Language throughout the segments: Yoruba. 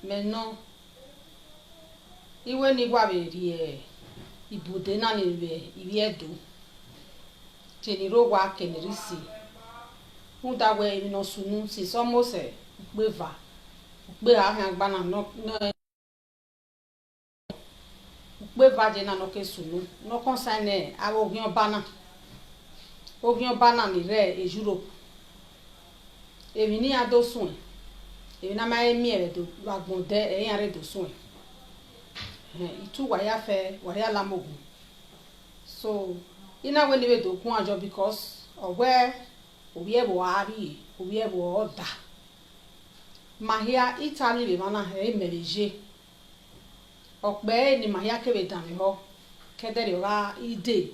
maintenant iwe ni gwa be ibude na ni be iviedo teniro gwa kenerisi uda we no sunu si somo se gbeva gbe ahia gba na no gbeva je na no ke sunu no concerne awogion bana ni re e Europe èmi ní adosun èmi na ma emi ere do agbonde eyan re dosun itu wa ya fe wa ya lamogun so ina we ni we do kun ajo because owe obi e bo ari obi e bo oda mahia Italy be mana e mereje okpe ni mahia ke be dan mi ho kedere wa ide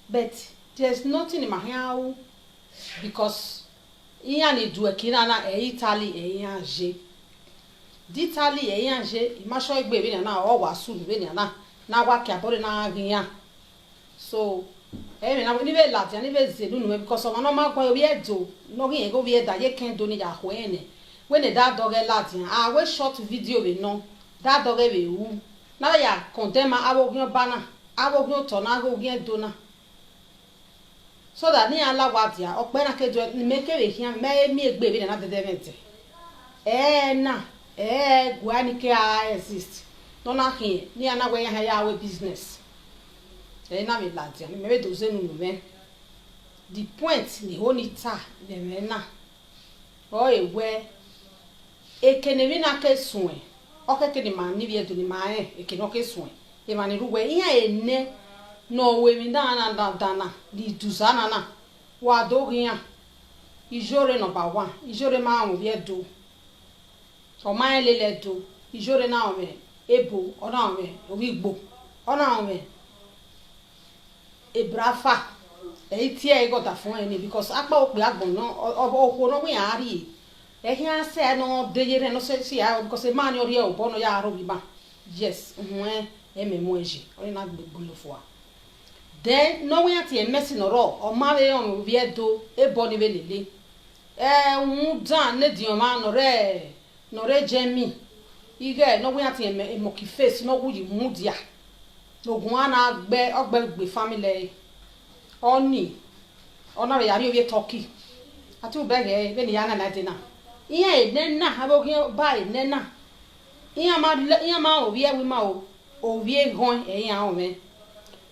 but there's nothing in mahia because iya ni du ekina na Italy eyan je d'Italy eyan je imasho igbe be na o wa sulu be na wa ki abore na agyan so me na ni be lati ni be zelu nu because o no ma gwa obi edo no gin go bi eda ye ken do ni ja ho ene we ne da doge lati we short video be no da doge be wu na ya condemn awogyan bana awogyan to na awogyan do na so that ni ala wadia okpe na kejo ni mekere hian me mi egbe bi na dedement na gwa ni ke exist no na hin ni ana we ya we business na me ladia ni me do ze nu me the point ni honita le me na o ewe ekenemi na ke sun o keke ni ma ni bi edo ni ma ekene o ke sun e ma ni ruwe iya ene no we mi dana di duzana na wa do gian ijore number 1 ijore ma won bi edo o ma lele do ijore na o me ebo ona o me origbo ona o me ebrafa ti e go da fun eni because apa o pe agbon no o no we ari e hian se no de yere no se si a because e ma ni ori e o bono ya aro bi ba yes e me moeji o na gbegbulo fo then no we ati emesi no ro o ma le on bi edo e bo ni belele dan ne di o ma no re jemi ige no we ati emoki face no wuyi mudia ogun ana ogbe family oni ona re yari oye turkey ati o bege be ni yana na dina iya enena abokin ba enena iya ma obi e wi ma o obi e gon eyan o me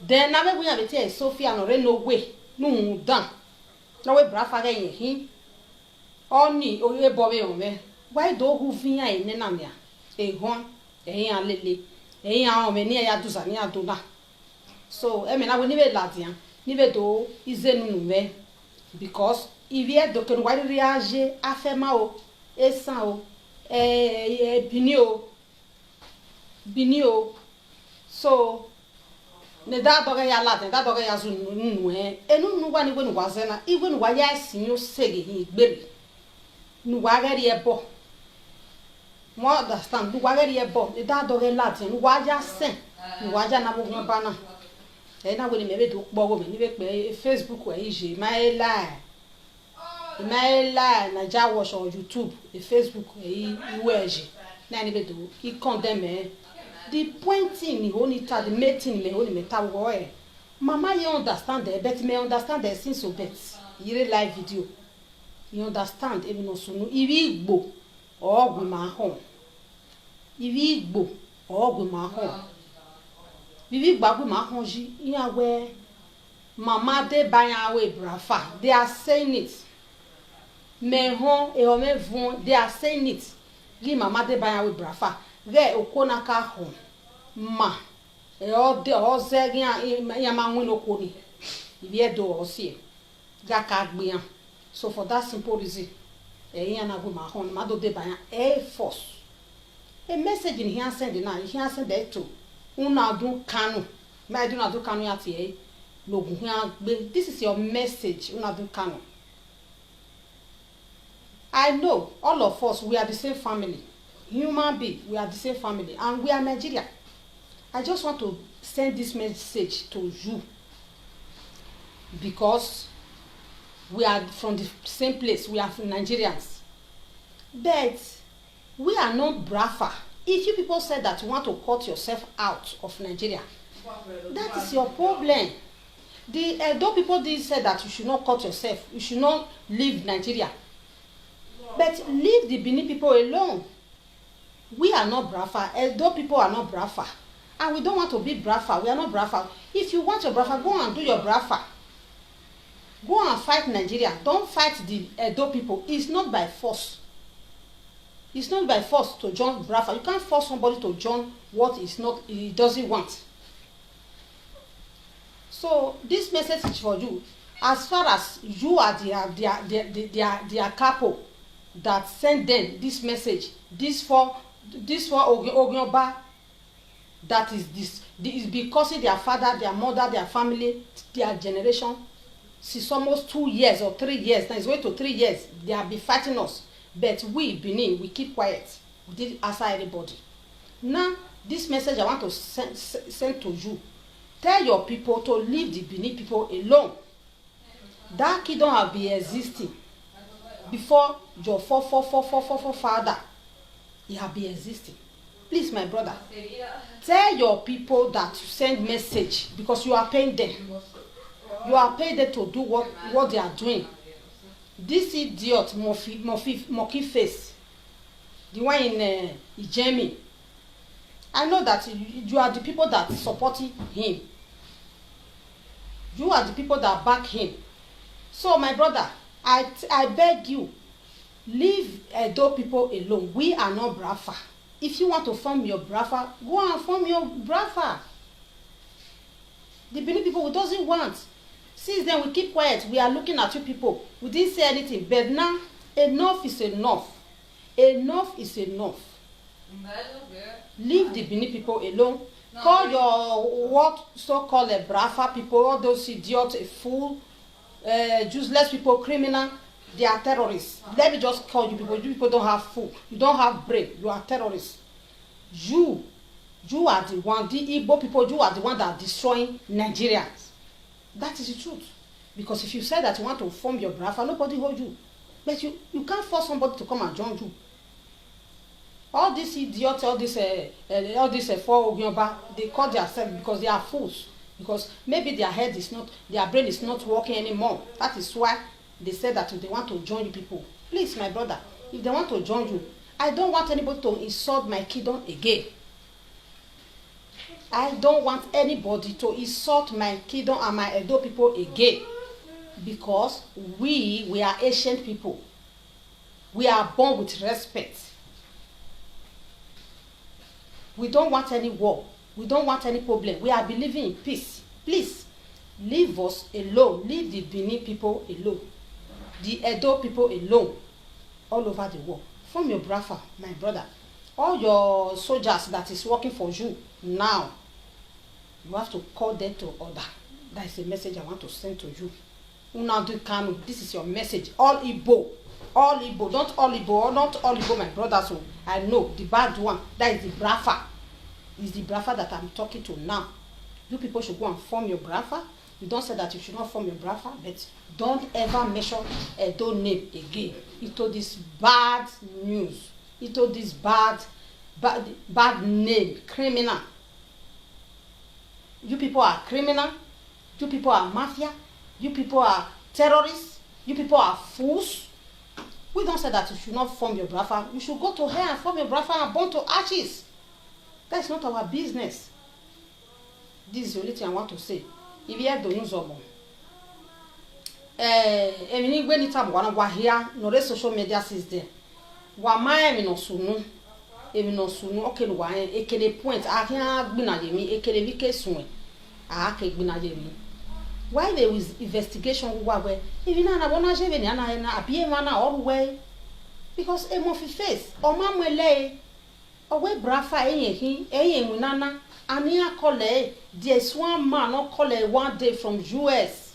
then na be buya beti Sophia no re no we nu dan no we brafa ga yin hin oni oye bobe o me why do hu fian ene na me e gon eyan lele eyan o me ni ya dusa ni adona so e me na we ni be latian ni be do izenu nu me because if ye do ke why reage afema o esan o bini o so ne da doga ya late da doga ya zunu nu enu nu gwa ni gwe nu wazena igwe nu wa ya sinyo sege hin igbere nu wa gari ebo mo understand nu wa gari ebo ne da doga late nu wa ja sen nu wa ja na bo gwa bana na we ni me be do po me ni be pe Facebook wa ije maila na ja watch on YouTube e Facebook iweje na ni be do I condemn the pointing ni honita the mating me honi meta wo mama you understand the bet me understand the since so bet yire live video you understand emi no sunu iwi igbo ogwe ma ho iwi igbo ogwe ma ho bibi gbagwe ma ho ji iyawe mama de bayan we brafa they are saying it me ho e o me vun they are saying it gi mama de bayan we brafa ve okona ka ho ma e o de o ze ya ma win okoni ibi edo o sie ga ka gbe an so for that simple reason e yan na go ma ho ma do de bayan e force a message in here send na here send that to una dun kanu ma do na do kanu ya ti e logun yan gbe this is your message una dun kanu. I know all of us we are the same family. Human being, we are the same family and we are Nigeria. I just want to send this message to you because we are from the same place. We are Nigerians, but we are not brafa. if you people said that you want to cut yourself out of Nigeria, that is your problem. The Edo people did say that you should not cut yourself, you should not leave Nigeria, but leave the Benin people alone. We are not Brafa. Edo people are not Brafa, and we don't want to be Brafa. We are not Brafa. If you want your Brafa, go and do your Brafa. Go and fight Nigeria. Don't fight the Edo people. It's not by force. It's not by force to join Brafa. You can't force somebody to join what is not, he doesn't want. So this message is for you. As far as you are their capo that send them this message, this for Ogyoba, that is this is because their father, their mother, their family, their generation, since almost 2 years or 3 years, now it's going to 3 years, they have been fighting us. But we, Benin, we keep quiet. We didn't answer anybody. Now, this message I want to send to you. Tell your people to leave the Benin people alone. That kingdom have been existing before your father. It have been existing. Please, my brother, tell your people that you send message because you are paying them. You are paying them to do what they are doing. This idiot, Monkey Face, the one in Ijemi, I know that you are the people that supporting him. You are the people that back him. So, my brother, I beg you, leave Edo people alone. We are not Brafa. If you want to form your Brafa, go and form your Brafa. The Benin people, we doesn't want. Since then, we keep quiet. We are looking at you people. We didn't say anything. But now, enough is enough. Enough is enough. Leave the Benin people alone. Call your what so-called Brafa people, all those idiots, a fool, useless people, criminal. They are terrorists. Let me just call you people. You people don't have food. You don't have brain. You are terrorists. You are the one. The Igbo people, you are the one that are destroying Nigerians. That is the truth. Because if you say that you want to form your Brafa, nobody hold you. But you can't force somebody to come and join you. All these idiots, all these four Ogyoba, they call themselves because they are fools. Because maybe their head is not, their brain is not working anymore. That is why they said that they want to join you people. Please, my brother, if they want to join you, I don't want anybody to insult my kingdom again. I don't want anybody to insult my kingdom and my Edo people again. Because we are ancient people. We are born with respect. We don't want any war. We don't want any problem. We are believing in peace. Please, leave us alone. Leave the Benin people alone. The Edo people alone. All over the world. Form your Brafa, my brother. All your soldiers that is working for you now, you have to call them to order. That is a message I want to send to you. Unadu Kanu, this is your message. All Igbo. All Igbo. Not all Igbo. Not all Igbo, my brothers. So I know the bad one. That is the Brafa. It's the Brafa that I'm talking to now. You people should go and form your Brafa. You don't say that you should not form your Brafa, but don't ever mention Edo name again. Into this bad news. Into this bad name. Criminal. You people are criminal. You people are mafia. You people are terrorists. You people are fools. We don't say that you should not form your Brafa. You should go to hell and form your Brafa and burn to ashes. That's not our business. This is the only thing I want to say. If you have the news of Emini when it up one here, no social media system. Wama no sunu. Emi no sunu okay no wan ekele point ahia gbina yemi ekele bi kesun ke gbina yemi. Why there was investigation where even na bona jebe ni na abie ma na all way because emo fi face o ma mwele o we Brafa eyin nana ani akole there's one man no call one day from US.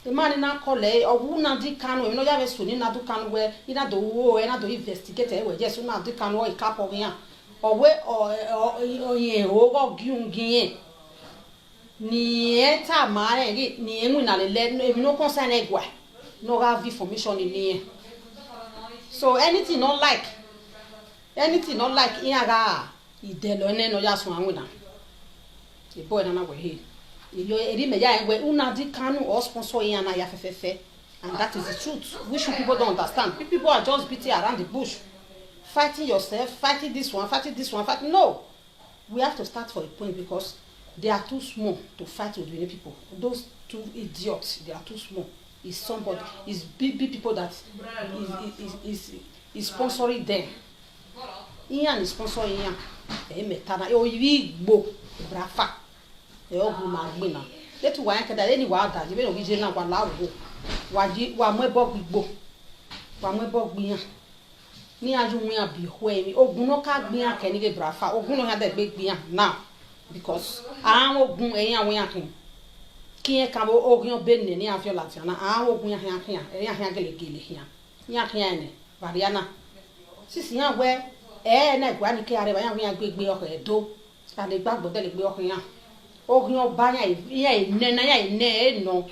The man na call o wu na di Kanu you know ya be so ni na do Kanu where ina do wo e na do investigate e we just na di Kanu o ikapo yan o we o yen o go giun ni eta mare ni enu na le emi no concern egwa no have information in here. So anything not like in aga idelo ne no ya so anwena e boy na we he yo eri me ya we una di kanu or sponsor yan na ya fefefe, and that is the truth which people don't understand. People are just beating around the bush, fighting yourself, fighting this one, fighting. No, we have to start for a point, because they are too small to fight with many people. Those two idiots, they are too small. Is somebody, is big people that is sponsoring them. Iyan is sponsoring Iyan. Metana o yi gbo brafa. Ogun ma gbe na. Let wa yan kada any wa da, je be no gije na wa lawo. Wa mo ebo gbigbo. Wa mo ebo gbiyan. Ni aju mu ya bi ho emi. Ogun no ka gbiyan ke ni ge brafa. Ogun no ya de gbe gbiyan now, because àwọn ogun eyin àwọn yan kin. Kiyen kan ogun be ne ni afio latiana. Àwọn ogun yan yan yan gele yan. Yan yan ne. Variana. Sisi yan we na gwa ni ke are ba yan gbegbe oko edo. Ka de gbagbo de le gbe oko yan. Ogun oba yan ne na yan ne no.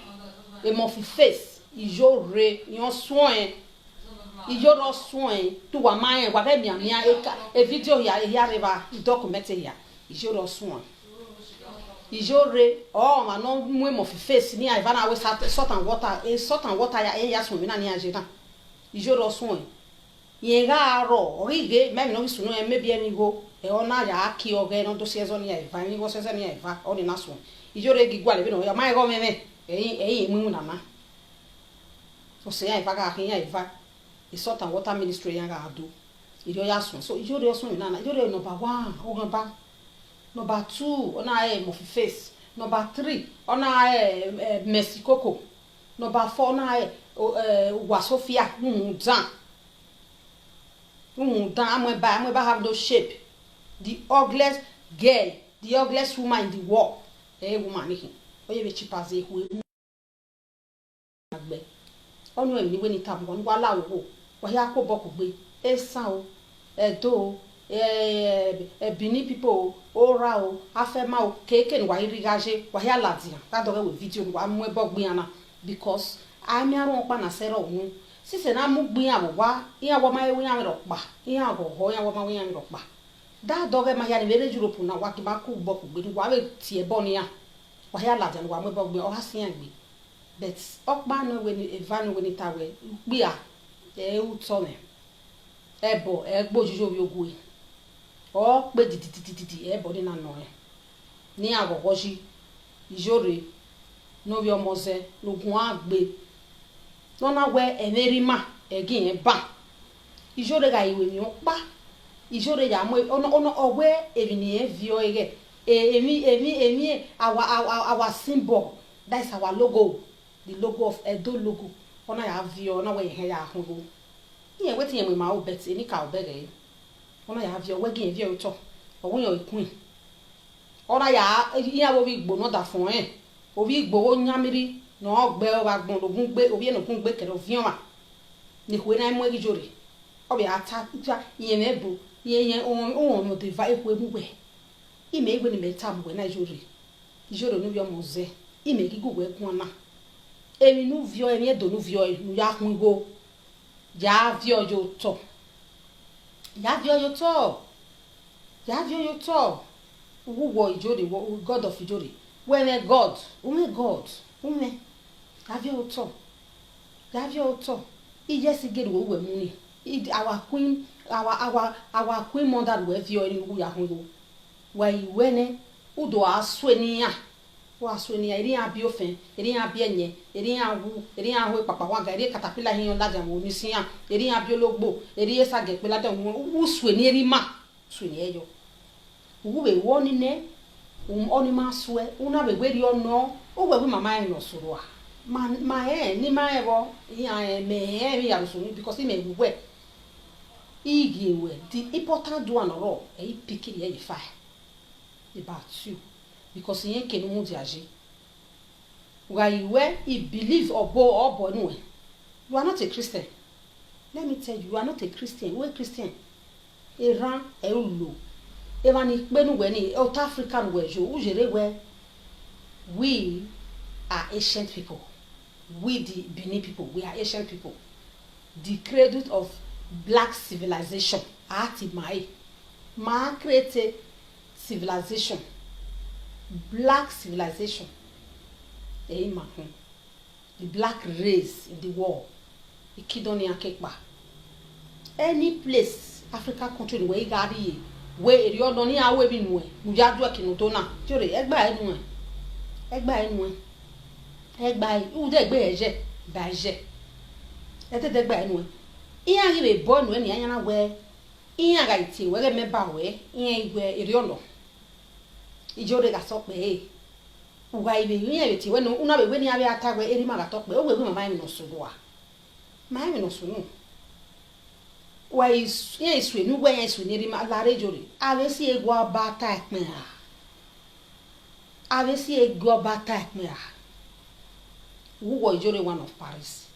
E mo fi face ijo re yon soin ijo ro soin tu wa man wa be mi e video ya reba document ya ijo ro soin ijo re ma no mu mo fi face ni ai va na we salt and water ya so mi na ni aje na ijo ro soin yen ga ro rige me no su no e me bi eni go e ona ya ki oge no do se zo ni ai va ni go se ni ai va o ni na so ijo re gi gwa le bi no ya mai go me mu na ma so say ya ifa ka ya ifa salt and water ministry ya ga do ijo ya so ijo re so na ijo re number 1 o gan ba, number 2 ona mo fi face, number 3 ona Mexico, number 4 ona wa Sofia dan amwe ba have those shape, the ugliest girl, the ugliest woman in the world, woman ni oye be chipaze hu agbe onu emi we ni tam won wa lawo wa ya ko boku gbe esan o edo Bini people ora o afema o keke ni wa irigage wa ya ladia ta do we video wa mu ebo gbin ana, because ami arun pa na sero ohun sise na mu gbin awowa iya wo ma ewe yan ro pa iya agogo ya wo ma we yan ro pa da do ge ma ya ni village Europe na wa ki ba ku boku gbe ni wa we ti ebo ni ya wa ya ladia wa mu ebo gbin o ha sin yan gbe, but okpa no we ni evanu we ni tawe gbe a uto ne ebo gbojujo bi ogun o pe dididididi ebo ni na no ni agogo ji ijore no bi omoze logun agbe nona we emerima egin ba ijore ga iwe mi opa ijore ya mo ono owe evini evio ege emi our symbol, that is our logo, the logo of Edo logo ona ya vio na we he ya ahungo ye wetin ye ma o bet eni ka obere ona ya vio we gin vio to owun yo ikun ona ya wo bi gbo no da fun obi gbo o nyamiri no gbe o ba gbon logun gbe obi eno kun gbe kero vion ma ni ko na mo ejore obi ata ye mebu ye ohun mo de va eku egugbe ime igbe ni meta mgbe na ijore no bi o moze ime gigugwe kun na emi nu vio emi edo nu vio nu ya kun go ya vio yo to wo ijore wo God of ijore when God ume ya vio to ije sigeri wo we mu ni our queen mother we vio ni wo ya kun go wa iwene udo aswenia wa aswenia iri abi ofen iri abi enye iri awu iri ahu papa wa ga iri caterpillar hin laja wo ni sian iri abi ologbo iri esage pe laja wo swenia iri ma swenia eyo wo be wo ni ne oni ma swe una be gbe ri ono o gbe mama en no soro a ma ni ma ewo ya me ya so ni because me gbe igewe the important one oro e pikiri e fa about you, because yen ke no mu di age why you believe or bo no, you are not a Christian. Let me tell you are not a Christian. We Christian eran e ulo evan ni pe nu we ni South African we jo ujere we we are ancient people. We the Benin people, we are ancient people, the cradle of black civilization ati mai ma create civilization, black civilization. Ma the black race in the world. Ikidoni akekpa. Any place, Africa country where you got it, where you don't need a way in way, you are working to na. Jure, egba enwe. Egba, who de beje, beje. Ete de egba enwe. Iya give born when you are where. Iya ga iti, where member we, iya igwe iriono. Ijore ga sokpe. Uga ibe iya iti, when una be when you have attack where eri maga tokpe. O we mama mi no suwa. Mama mi no sunu. Wa is yes we nu we yes we eri ma la rejori. Ave si egwa bata ekme ha. Ave si egwa bata ekme ha. Who was Ijore one of Paris?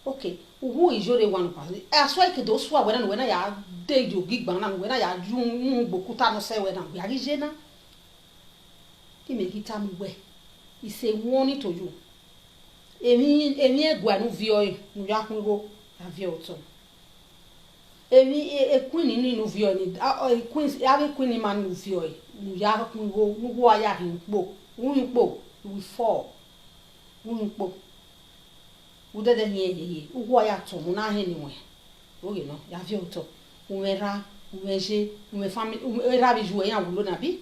Okay, who is Ijore one of Paris? As well as those who are when I did you gig banana, when I had you bokuta no say when we are Jena. He make it time way. He say warning to you. Emi guanu vioi, no yakungo, a vioto. Emi a queen in no vioi, a queen's every queen man no vioi, no yakungo, who are yakin bo, who will fall. Who ude de nye ugwo ya to mu na anywhere oge no ya vi oto unwera unweje unwe family era bi juwe ya wulo na bi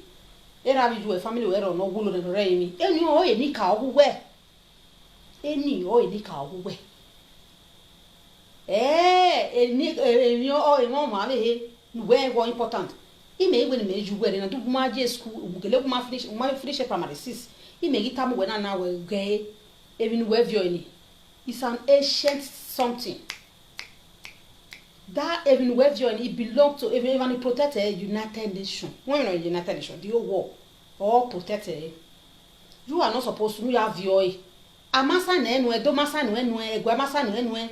era bi juwe family we ro no wulo na re mi eni o ye ni ka ogugwe eni o ye ni ka ogugwe eni o e mo ma be we go important ime egbe ni meju we na du ma je school ugele ku ma finish primary 6 ime gita mu we na we ge even we vio ni. It's an ancient something. That even where it belongs to even it protected United Nations. When you're in United Nations, the whole world all protected. You are not supposed to have your amasa nenwe do masa nenwe egwa masa nenwe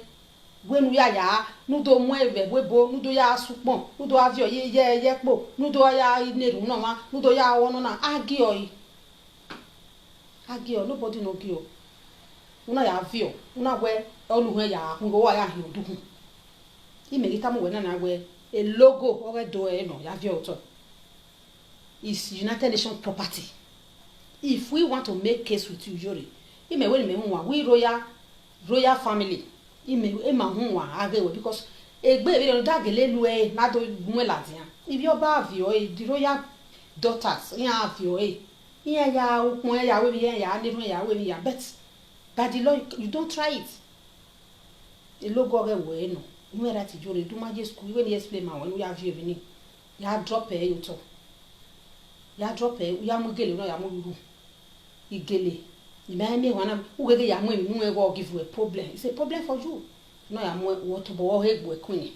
when we are ya nudo mweve webo nudo ya supon nudo avio ye po nudo ya ineru no ma nudo ya wono na agio nobody no gio. Una ya vio una we oluhe ya ngo wa ya hi oduhu imegita mu we na we a logo o do no ya vio to is United Nations property. If we want to make case with you Ijore ime we me hu we royal family ime ma hu wa agewe because egbe bi no dagele lu na do gun latian if your ba vio the royal daughters ya vio ya okun ya we ya ne ya we ya bet. But the law, you don't try it. The logo we no. You are at Ijore. Do my school when you explain my when we have you evening. You drop you talk. You drop you mugele no ya muguru. Igele. You may me one who get ya mo no go give you a problem. It's a problem for you. No ya mo what to bo he gbo queen.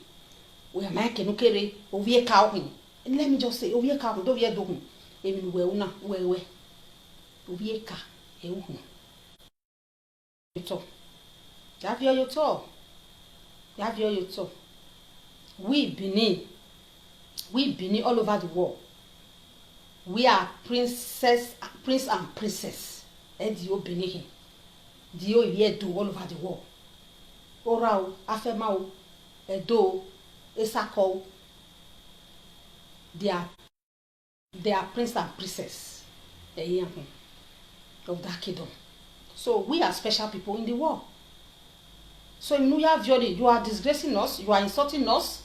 We are making no kere ovie ka queen. Let me just say ovie ka do vie do hu. Emi we una we. Ovie ka e hu. You have your talk. We Benin all over the world. We are prince and princess. Edio Benin. Dio ye do all over the world. Orao, Afemao, Edo, Esako. They are prince and princess. Of that kingdom. So we are special people in the world. So you are disgracing us, you are insulting us.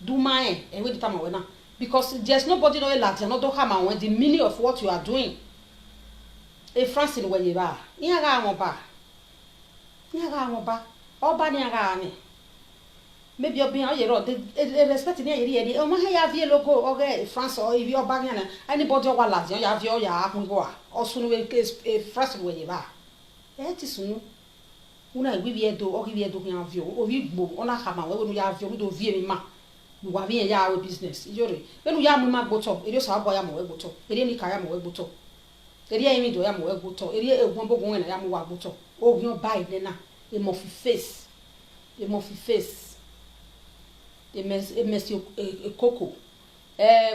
Do my because there's nobody no like no do hammer when the meaning of what you are doing. A France in where you are. Oba ni aga ni. Maybe you're being they respect ni eri o ma ya vie logo okay France or if you're back anybody or la you have your ya go osunu we France where you are. Sunu una we vie do o vie do ya vio o vi gbo ona hama we no ya vio do vie mi ma we wa vie ya we business Ijore when ya mu ma gboto eri so abo ya mo we gboto eri ni ka ya mo we gboto eri emi do ya mo we gboto eri egun bogun na ya mo wa gboto o bi o buy de na e mo fi face e monsieur Coco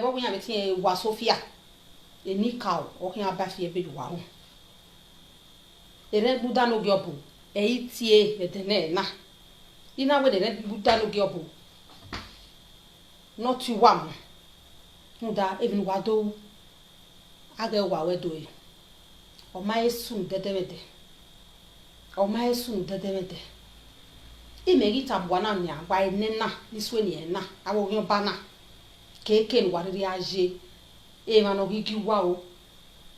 bo bunya beti wa Sofia e ni ka o kin abafi e be do wa ho ere buda no gyobu e itie edene na ina we de buda no gyobu not you one muda even wado aga wa wedo e o mai sun dedemede o mai sun dedemede imegita bwana nya gwa enena niswe ni ena awo yo bana keke ni wariri aje e ma no gigi wa o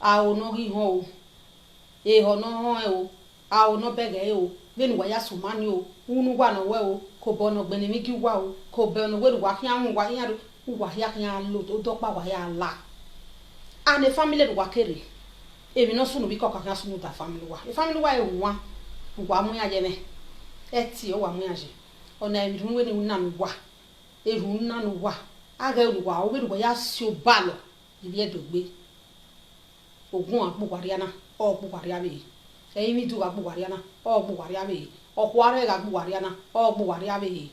a o no gi ho o e ho no ho e o a o no bege e o benu wa ya sumani o unu gwa no we o ko bo no gbeni mi gi wa o ko be no we wa hian wa hian wa ya kan lo do pa wa ya la and the family wa kere e mi no sunu bi ko kan sunu da family wa e family wa e wa mu ya je me eti o wa mu ya je ona mi ru we ni na mi wa e ru na no wa aga ru wa o be ru ya si o ba lo ibi edogbe ogun agbugwariana o gbugwariabe e mi du agbugwariana o gbugwariabe o kware ga agbugwariana o gbugwariabe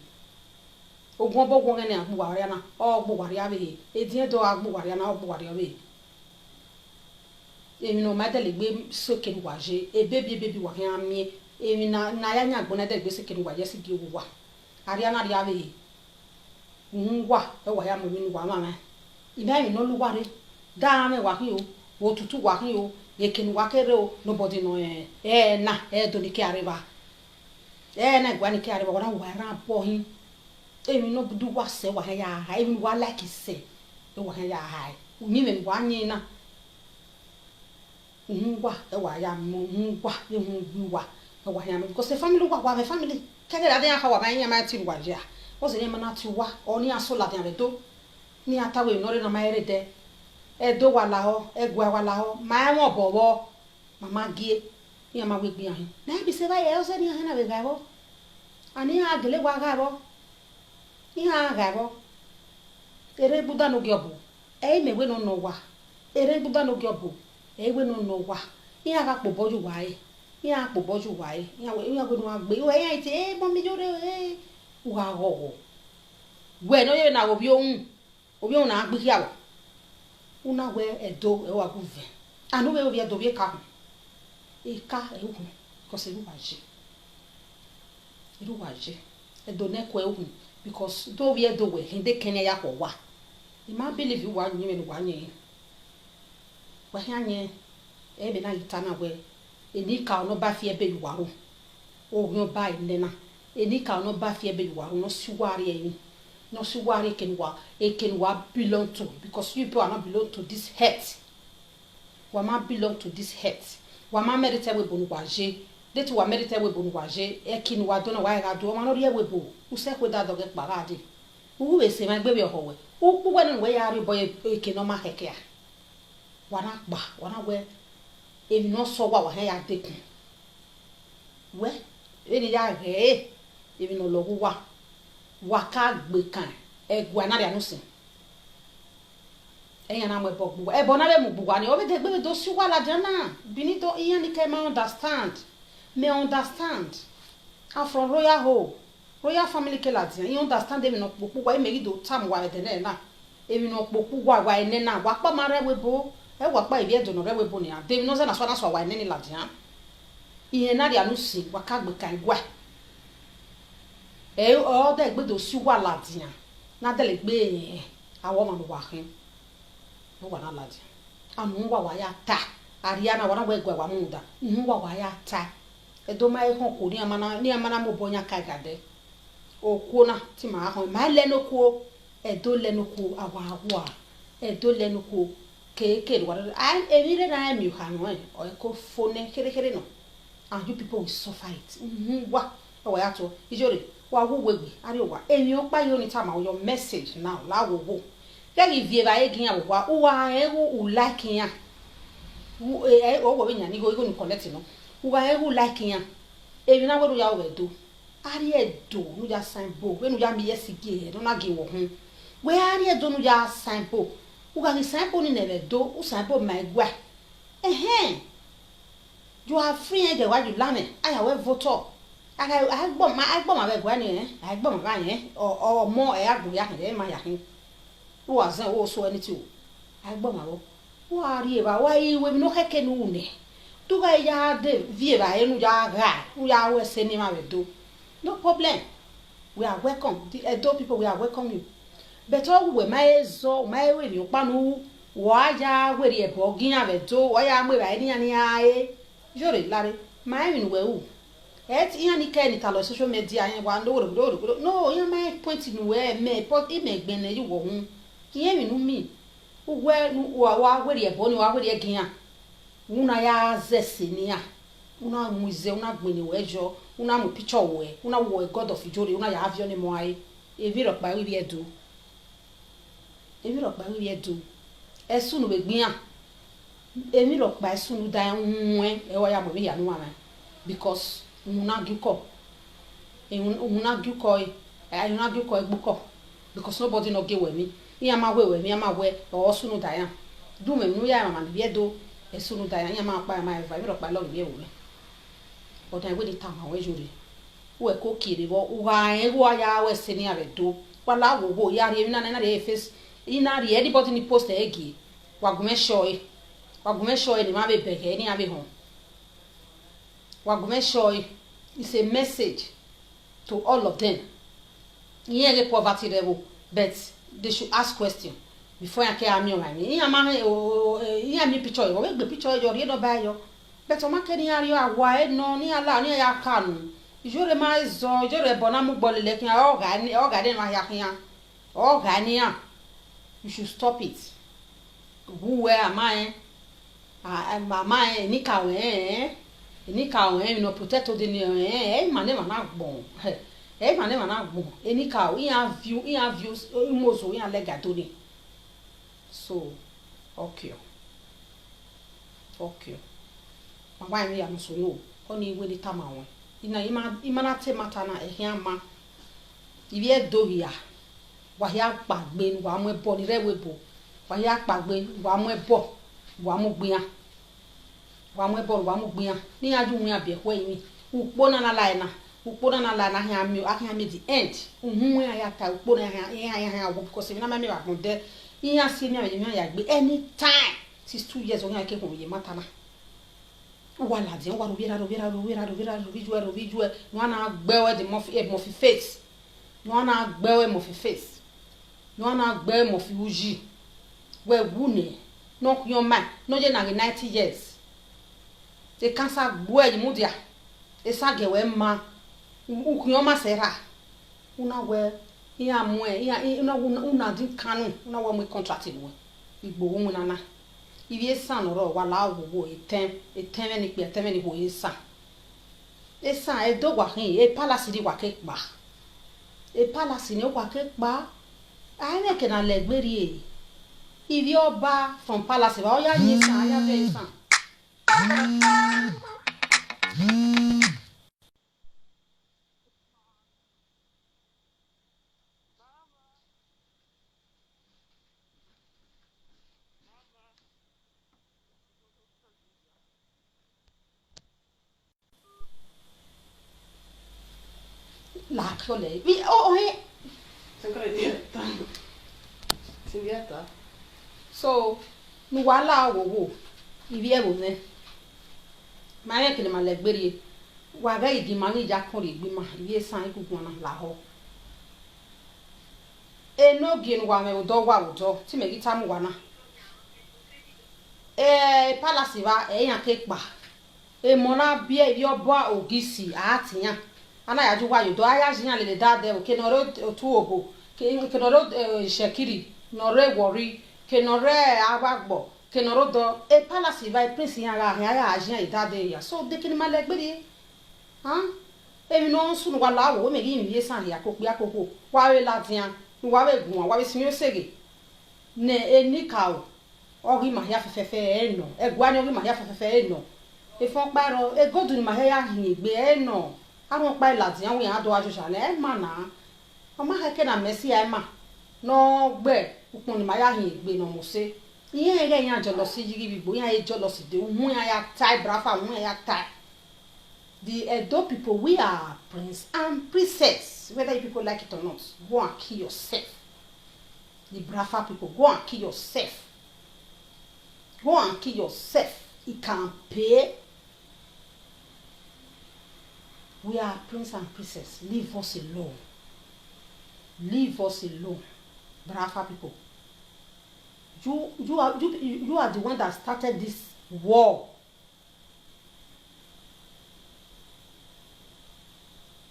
ogun obogun ngene agbugwariana o gbugwariabe e din do agbugwariana o gbugwariabe emi no ma dele gbe soke ni waje e bebi wa kan mi emi na ya nya gbona dele gbe soke ni waje si gi owo wa ariana riabe ngwa e wa ya mo mi wa mama ibe mi no luware da me wa ki o otutu wa ki o ekeni wa kere o nobody no na do ni ki areba na gwa ni ki areba wa ra bo hin emi no du wa se wa ya ha emi wa like se e wa ya ha umi me wa nyi na ngwa e wa ya mo ngwa e ngwa e wa ya me because the family wa me family kede da ya ha wa ba nya ma ti wa ja o se nya ma na ti wa o ni aso la de do ni atawe no re na ma ere de edo wala ho egwa wala ho ma won bobo mama gie ni ma we gbe ahin na bi se ba ye o se ni ahin na we ga bo ani a gele wa ga bo ni a ga bo ere buda no gyobo e me we no no wa ere buda no gyobo e we no no wa ni a ga po boju wa e ni a po boju wa e ni a we no agbe o e ti e bo mi jore e wa go we no ye na obi ohun na agbe ki awo una we edo e wa guve anu we obi edo bi ka e ka e hu because iru waje edo ne ko e hu because do we edo we hinde kenya ya ko wa I ma believe you wa nyi me wa nyi wa hanye e be na itana we eni ka no ba fi ebe yuwaro o hu ba ile na eni ka no ba fi ebe yuwaro no siware yin no siware kenwa belong to because you people are not belong to this head wa ma belong to this head wa ma merite we bonu waje deti wa merite we bonu waje e kinwa do na wa ga do ma no rie we bo use kwe da doge parade u we se ma gbe be ho we u pu we no we ya ri boy e kino ma heke a wa na we e no so wa he ya dekun we e ni ya he e bi no lo waka gbe kan egwa na dia no sin eyan na mo bogbu e bo na be mu bugwa ni o be de gbe do si wala jana bini do iyan ni ke ma understand I'm from royal family ke lati you understand them no popu wa e meri do tam wa de na e mi no popu wa ene na wa pa mare we bo e wa pa ibi edo no re we bo ni ade mi no se na so wa ene ni lati han iyan na dia no sin waka gbe kan gwa e o de gbe do si wa ladian na de le gbe awo ma no wa hin no wa na ladian anu wa ya ta ariana wa na we gwa wa mu da nu wa ya ta e do mai ho ko ni amana mo bonya ka gade o ko na ti ma ho ma le no ko e do le no ko awa e do le no ko ke wa an e mi re na mi ha no e o ko fone kere no and you people will suffer it wa wa ya to ijore wa wo wegbe ari wa emi o pa yo ni time your message now la wo wo ye vie ba ye gin wa wa e wo like yan o wo be yan ni go ni connect no wa e wo like yan emi na wo ya wo do ari e do nu ja sign bo we nu ja mi yes gi e do na gi wo hu we ari e do nu ja sign bo u ga ni sign bo ni ne do u sign bo my gwa you are free and the why you learn it I have vote I gbọ́ ma be gwa ni I gbọ́ ma ba yen o mo e agbo ya ke ma ya hin wo azan wo so any ti o I gbọ́ ma wo wo ari e ba wa iwe mi no keke nu ne tu ga ya de vie ba enu ja ga u ya we se ni ma be do no problem we are welcome the Edo people we are welcome you beto we my zo my we ri opanu wa ya we ri ebo gin abeto wa ya mwe ba ni ani ae jore lare my win we u et yan ni ke ni ta lo social media yan wa ndo no yan my point ni we me pot e me gben yi wo hun yen mi nu mi we wa we ri ebo ni wa we ri gin a una ya zesinia una muize una gbeni wejo una mu picture we una wo god of ijori una ya have your name why evi ro pa wi bi edu esunu be gbin a evi ro pa esunu da nwe e wa ya mo bi ya nu ama because una guko egbuko because nobody no get we me ya ma we o sunu da ya du me nu ya mama bi edu esunu da ya ma pa ma evi ro pa lo bi e wo but I will tell my way juri we ko kiri bo wa ya we seni abedo wala wo ya ri na na re face ina ri anybody ni post egi wa gume show ni ma be bege ni abi hon wa gume show is a message to all of them here the poverty level but they should ask question before I can am your money ya ma ya mi picture yo we gbe picture yo ri no ba yo but o ma ke ni ari awa e no ni ala ni ya kanu ijore ma zo ijore bona mu gbo lele kin o ga de ma ya kin o ga ni a you should stop it who am I ni ka we no protect the ni ma na gbon ma na gbon ni ka we views mo so we lega to ni so okay mama mi ya so no oni we dey tama won ina ima na te mata na ehia ma ibi edohia wa ya pagbe ni wa mu ebo ni rewebo wa ya pagbe wa mu ebo wa mu gbian ni aju mu abi ehwe yin upo na la na ha mi the end uhun ya ta upo na ha wo because mi na ma mi wa gun de iya si mi ya gbe anytime since 2 years o ya ke kun ye mata na wala de wa rovira visual no na gbewe de mo fi face no na gbewe mo fi face no na gbe mo fi uji we wune no your man no je na 90 years the cancer gbe mu dia e sage we ma ukun ma sera una we iya mu e una din kanu una we mo contract we igbo wo na na ibi esan ro wa la wo etem ni pe etem ni ho esan e do wa hin e palace di wa ke pa e palace ni wa ke pa ai me ke na le gberi e ibi oba from palace ba o ya yin san ya be san la chole vi Singieta so nu wala wo ibi e wo ne ma ye kele ma le gberi wa ga idi ma ni ja kon re gbe ma ibi san igugun na la ho e no gi nu wa me odo ti me gi ta mu wa na palace ba yan ke pa e mo na bi e bi obo ogisi atiyan ana ya ju wa yo do aya jiyan le da de o ke no ro tu obo ke no ro shekiri no re wori ke no re agbagbo ke no ro do e palace ba prince yan ga ya ajiyan idade ya so de kini ma le gbere e mi no sunu wa lawo o me gi mi ye san ya ko pe akoko wa we latian wa we gun wa we simi o sege ne enika o ogi ma ya fefefe eno egwa ni ogi ma ya fefefe eno e fon paro e godu ni ma ya hin igbe eno awon pa ilati awon yan do ajo sale e ma na o ma heke na mesi e ma no gbe ukun ni ma ya hin igbe no mo se iyen ere yan jo lo si yiri bigbo yan e jo lo si de ohun ya tai brafa ohun ya tai the Edo people we are prince and princess whether you people like it or not go and kill yourself the brafa people go and kill yourself it can pay. We are prince and princess. Leave us alone. Brafa people. You are the one that started this war.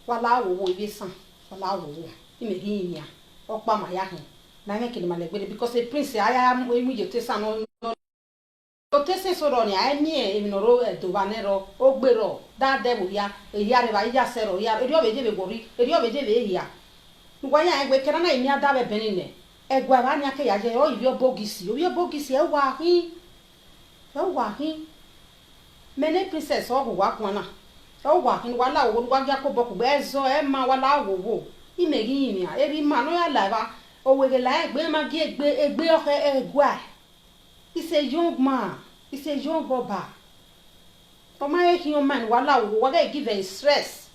Wala wo ibe san. Wala wo. Imegi inya. Okpa ma ya hin. Na nya kele malegbere because a prince aya emu yote san no. Otese soro ni ani e minoro to vanero ogbero da devil ya eya re ba ya sero ya eri obeje be gori eri obeje be ya. Ngwa ya egbe kera na imi ada be benine. Egwa ba nya ke ya je o ibi obogisi e wa hin. E wa hin. Mene princess o wa kwana. O wa hin wala wo wa ga ko boku be zo e ma wala wo imegi imi a eri ma no ya lava o wege la egbe ma gi egbe o egwa. He's a young man. He's a young baba. For my young man, wala waga give her stress.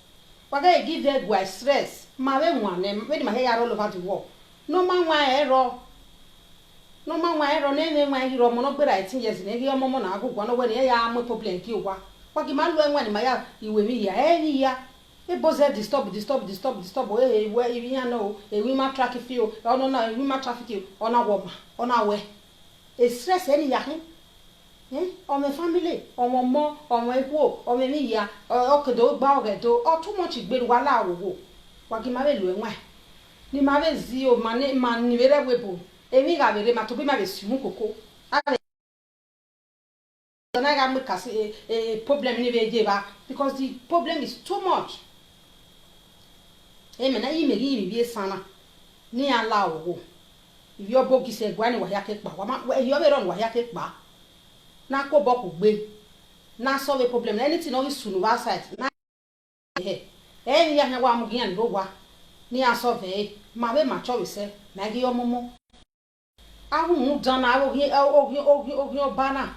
Waga give her gwa stress. Ma we one when my hair all over the wall. No man wa error. No man wa error ne wa hero mo no gbera 18 years ne your mama na agugwa no when ya am problem ki wa. Wagi ma lu enwa ni ma ya iwe mi ya eni ya. E boze disturb. E we ya no. E we ma traffic you. Oh no, we ma traffic you. Ona wo ma. Ona we. E stress any yahin on my family on my equal on me ya okedo gba ogedo o too much igberu wala awowo wagi ma be lu enwa ni ma be zi o ma ni bere webo emi ga bere ma to be ma be simu koko na ga me kasi problem ni be je ba because the problem is too much me na yi me bi sana ni ala awowo ibi obogi se gwa ni wa ya ke pa wa ma yo be ron wa ya ke pa na ko boku gbe na solve problem anything no sunu wa side na ni ya wa mu gian ro wa ni a solve ma be ma cho we se na gi omomo awu mu dan na ogi obana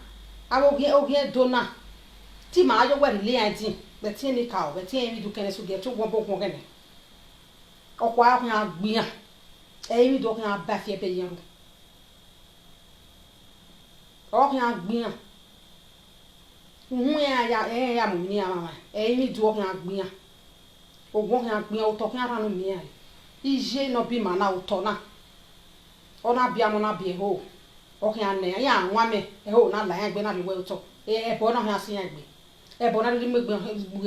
ogi dona ti ma ayo wa le antin be ti ni ka o be ti en du kene so ge to won bogun gene okwa ahun agbiyan eyi do kan ba fi ebe yan o kan agbiyan ya mo ni ama eyi do kan agbiyan ogun kan agbiyan o to kan ara no mi ai ije no bi ma na o to na ona bia mo na bi ho o kan na ya anwa me ho na la yan gbe na bi we o to bo na han asin yan gbe bo na ri me gbe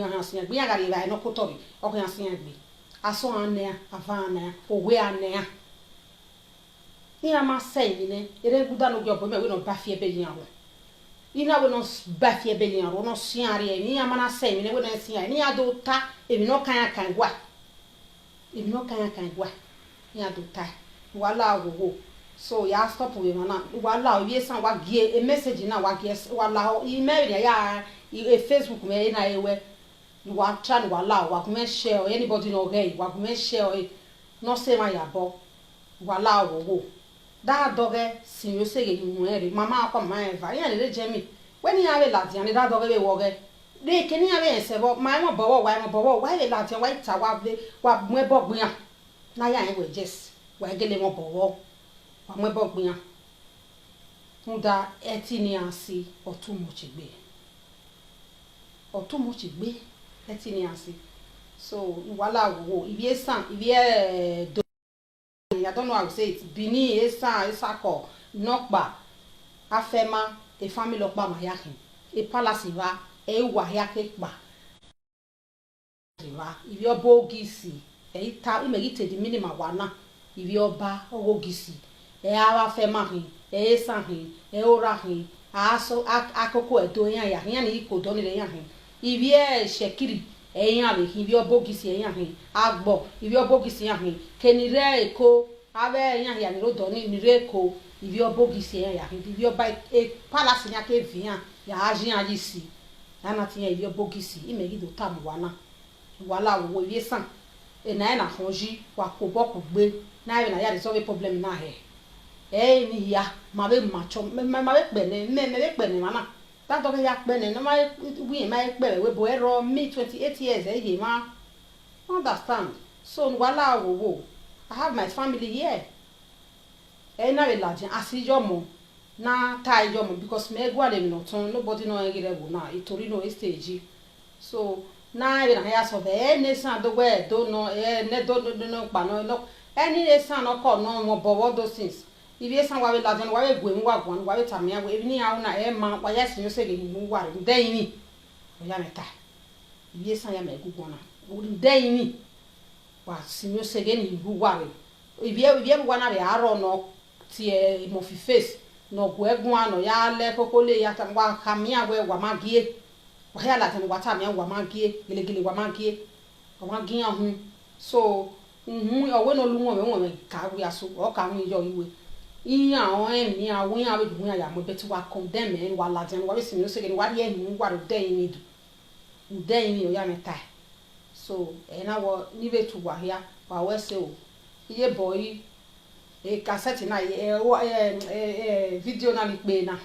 han asin yan gbe ya ga ri ba no ko to bi o kan asin yan gbe aso ane avana owe ane ni ama sei ne ere guda no gyobo me we no bafie be yin awo ina we no bafie be yin awo no siare ni ama na sei ne we no siare ni ado ta ebi no kan gwa ni ado ta wala wo so ya stop we mana wala we san wa gie a message na wa gie wala email ya e Facebook me na ewe wa try wala wa kuma share anybody no hey wa kuma share no say ma ya bo wala wo da doge sin yo se ge mu ere mama akwa ma eva ya le jemi when ya be lati ani da doge be wo ge de kini ya be se bo ma mo bowo wa le lati wa ita wa be wa mu ebo gbin na ya en we just wa gele mo bowo wa mu ebo gbin muda eti ni asi otun mo chi gbe eti ni asi so wala wo ibi esan ibi I don't know how to say it. Bini esako nokba afema e family okba mayakin e palace va e wa yake pa riva ibi obogisi e ita imegite di minima wana ibi oba ogogisi e awa fema hin e esan hin e ora hin aso akoko edo yan ni ikodo ni le yan hin ibi shekiri eyan le hin ibi obogisi eyan hin agbo ibi obogisi yan hin kenire eko abe yan ya ni rodo ni reko ibi obogisi eyan ya hin ibi oba e palace nya ke vian ya ajin ayisi ana ti yan ibi obogisi imegido tamu wana wala wo ibi san e na honji wa ko boku gbe na e na ya resolve problem na he ni ya ma be macho ma be pe ne me be pe ni mana that do ya pe ne no ma wi ma pe we bo ero me 28 years ye ma understand so wala wo I have my family here na be lajin asijomo na taijomo because me gwa dem no ton nobody no ngire wo na itori no stage so na be na ya so be ne san do we do no ne do no pa no any esan no call no mo bowo those things if esan wa we la den wa we gwe wa gwan wa we tamia we ni ya na e ma wa ya sin se le ni wa re den ni o ya meta if esan ya me gugu na o den ni wa sin se le ni wa re if ye wa na re aro no tie mo fi face no gwe gwan no ya le kokole ya tan wa kamia we wa magie wa ya la tan wa tamia wa magie gele wa magie hu so owe no lu won me ka we aso o ka hu yo iwe iya o emi awon ya bedu ya mo beti wa condemn en wa la den wa we sin no se wa ye hu wa do den ni du den ni o ya meta so na wo ni betu wa ya wa we se o iye boy cassette na video na ni pe na